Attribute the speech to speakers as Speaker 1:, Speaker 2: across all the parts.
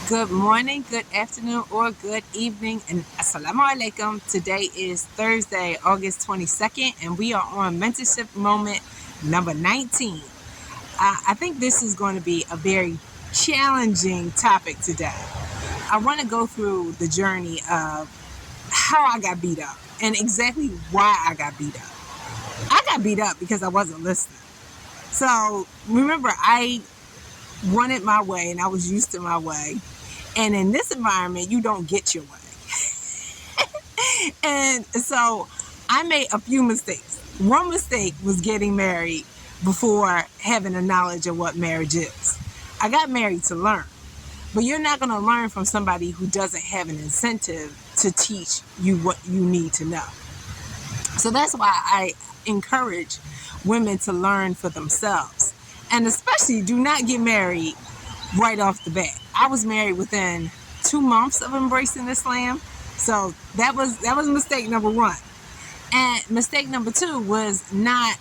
Speaker 1: Good morning, good afternoon, or good evening, and assalamu alaikum. Today is Thursday, August 22nd, and we are on Mentorship Moment number 19. I think this is going to be a very challenging topic today. I want to go through the journey of how I got beat up and exactly why I got beat up. I got beat up because I wasn't listening. So remember, I wanted my way and I was used to my way. And in this environment, you don't get your way. And so I made a few mistakes. One mistake was getting married before having a knowledge of what marriage is. I got married to learn, but you're not going to learn from somebody who doesn't have an incentive to teach you what you need to know. So that's why I encourage women to learn for themselves. And especially do not get married right off the bat. I was married within 2 months of embracing Islam. So that was mistake number one. And mistake number two was not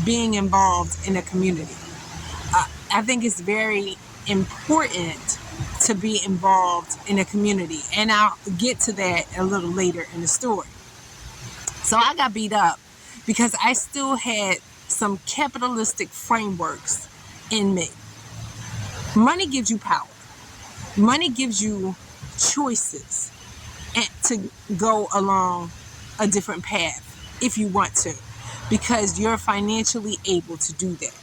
Speaker 1: being involved in a community. I think it's very important to be involved in a community. And I'll get to that a little later in the story. So I got beat up because I still had some capitalistic frameworks in me. Money gives you power. Money gives you choices and to go along a different path if you want to, because you're financially able to do that.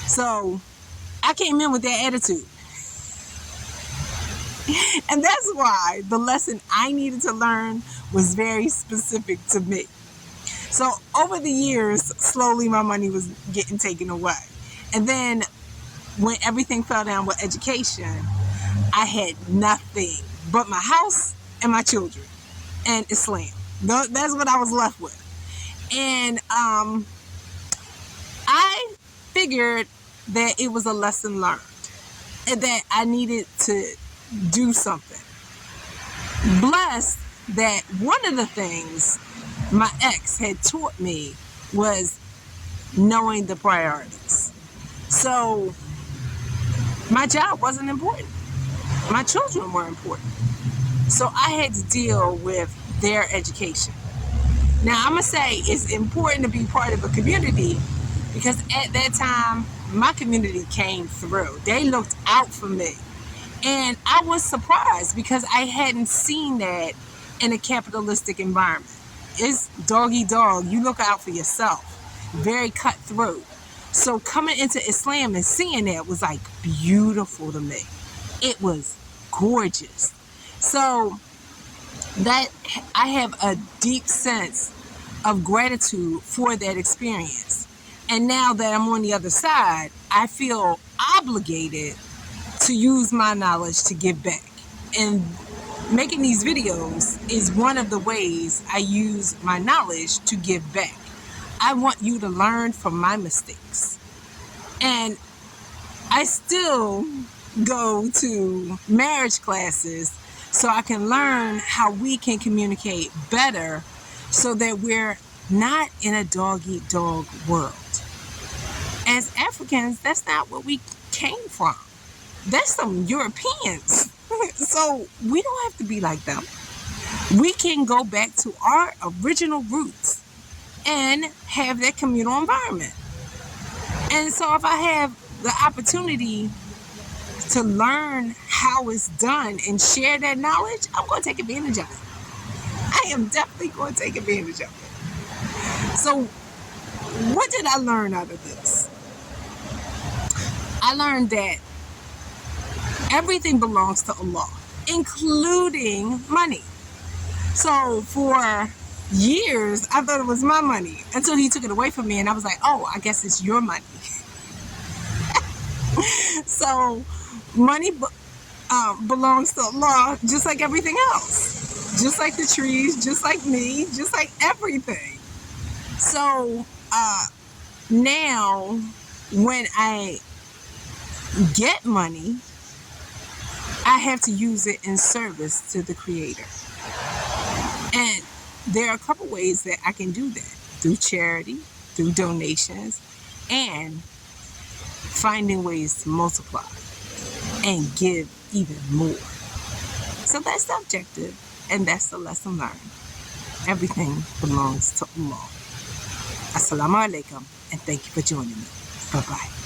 Speaker 1: So I came in with that attitude. And that's why the lesson I needed to learn was very specific to me. So over the years, slowly my money was getting taken away. And then when everything fell down with education, I had nothing but my house and my children and Islam. That's what I was left with. And I figured that it was a lesson learned and that I needed to do something. Blessed that one of the things my ex had taught me was knowing the priorities. So my job wasn't important. My children were important. So I had to deal with their education. Now, I'm going to say it's important to be part of a community because at that time, my community came through. They looked out for me. And I was surprised because I hadn't seen that in a capitalistic environment. It's dog eat dog. You look out for yourself. Very cutthroat. So coming into Islam and seeing that was like beautiful to me. It was gorgeous. So that I have a deep sense of gratitude for that experience. And now that I'm on the other side, I feel obligated to use my knowledge to give back. And making these videos is one of the ways I use my knowledge to give back. I want you to learn from my mistakes. And I still go to marriage classes so I can learn how we can communicate better so that we're not in a dog-eat-dog world. As Africans, that's not what we came from. That's some Europeans. So we don't have to be like them. We can go back to our original roots and have that communal environment. And so if I have the opportunity to learn how it's done and share that knowledge, I'm going to take advantage of it. I am definitely going to take advantage of it. So what did I learn out of this? I learned that everything belongs to Allah, including money. So for years, I thought it was my money until he took it away from me and I was like, oh, I guess it's your money. So money belongs to Allah just like everything else. Just like the trees, just like me, just like everything. So now when I get money, I have to use it in service to the Creator. And there are a couple ways that I can do that. Through charity, through donations, and finding ways to multiply. and give even more. So that's the objective, and that's the lesson learned. Everything belongs to Allah. Assalamu alaikum, and thank you for joining me. Bye-bye.